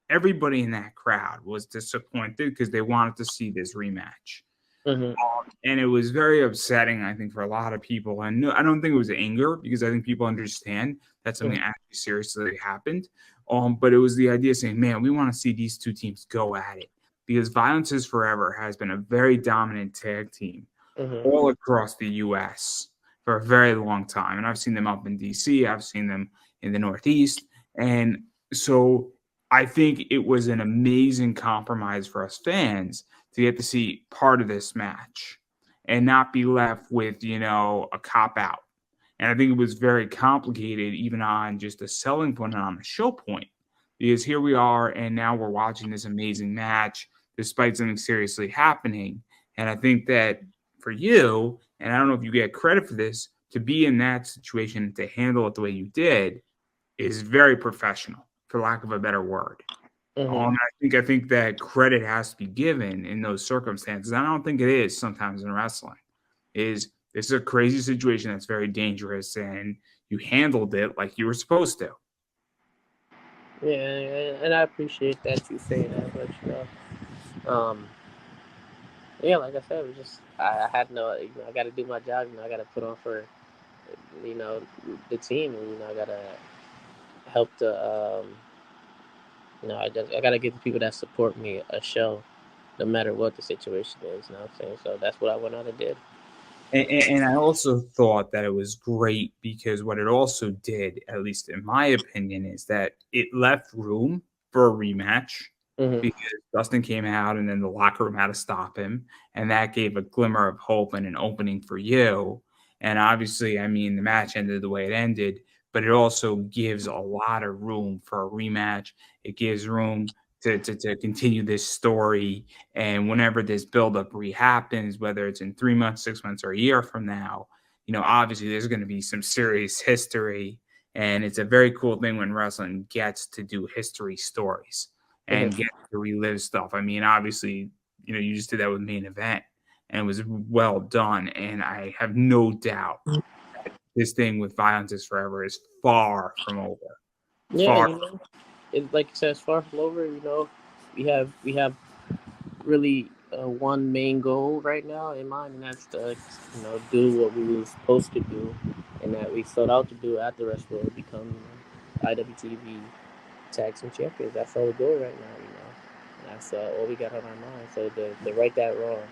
everybody in that crowd was disappointed because they wanted to see this rematch. Mhm. And it was very upsetting, I think, for a lot of people. And no, I don't think it was anger because I think people understand that something Mhm. actually seriously happened. But it was the idea of saying, man, we want to see these two teams go at it because Violence is Forever has been a very dominant tag team Mhm. all across the US for a very long time. And I've seen them up in DC, I've seen them in the Northeast. And so I think it was an amazing compromise for us fans to get to see part of this match and not be left with, a cop out. And I think it was very complicated, even on just a selling point and on a show point, because here we are, and now we're watching this amazing match despite something seriously happening. And I think that for you, and I don't know if you get credit for this, to be in that situation to handle it the way you did is very professional, for lack of a better word. Mhm. I think that credit has to be given in those circumstances. I don't think it is sometimes in wrestling. Is this is a crazy situation that's very dangerous, and you handled it like you were supposed to. Yeah, and I appreciate that you say that, but yeah, like I said, it was just I had no, I got to do my job, I got to put on for, you know, the team, and I got to help I got to give the people that support me a show, no matter what the situation is. You know what I'm saying? So that's what I went out and did. And I also thought that it was great because what it also did, at least in my opinion, is that it left room for a rematch Mhm. because Dustin came out and then the locker room had to stop him. And that gave a glimmer of hope and an opening for you. And obviously, I mean, the match ended the way it ended, but it also gives a lot of room for a rematch. It gives room to continue this story, and whenever this buildup happens, whether it's in 3 months, 6 months, or a year from now, obviously there's going to be some serious history. And it's a very cool thing when wrestling gets to do history stories Mhm. and get to relive stuff. I mean, obviously, you just did that with main event and it was well done. And I have no doubt this thing with Violence is Forever is far from over. Yeah, Far. it, like you said, it's far from over. We have really one main goal right now in mind, and that's to do what we were supposed to do, and that we set out to do at the restaurant, become IWTV tag team champions. That's our goal right now. And that's all we got on our mind. So to right that wrong.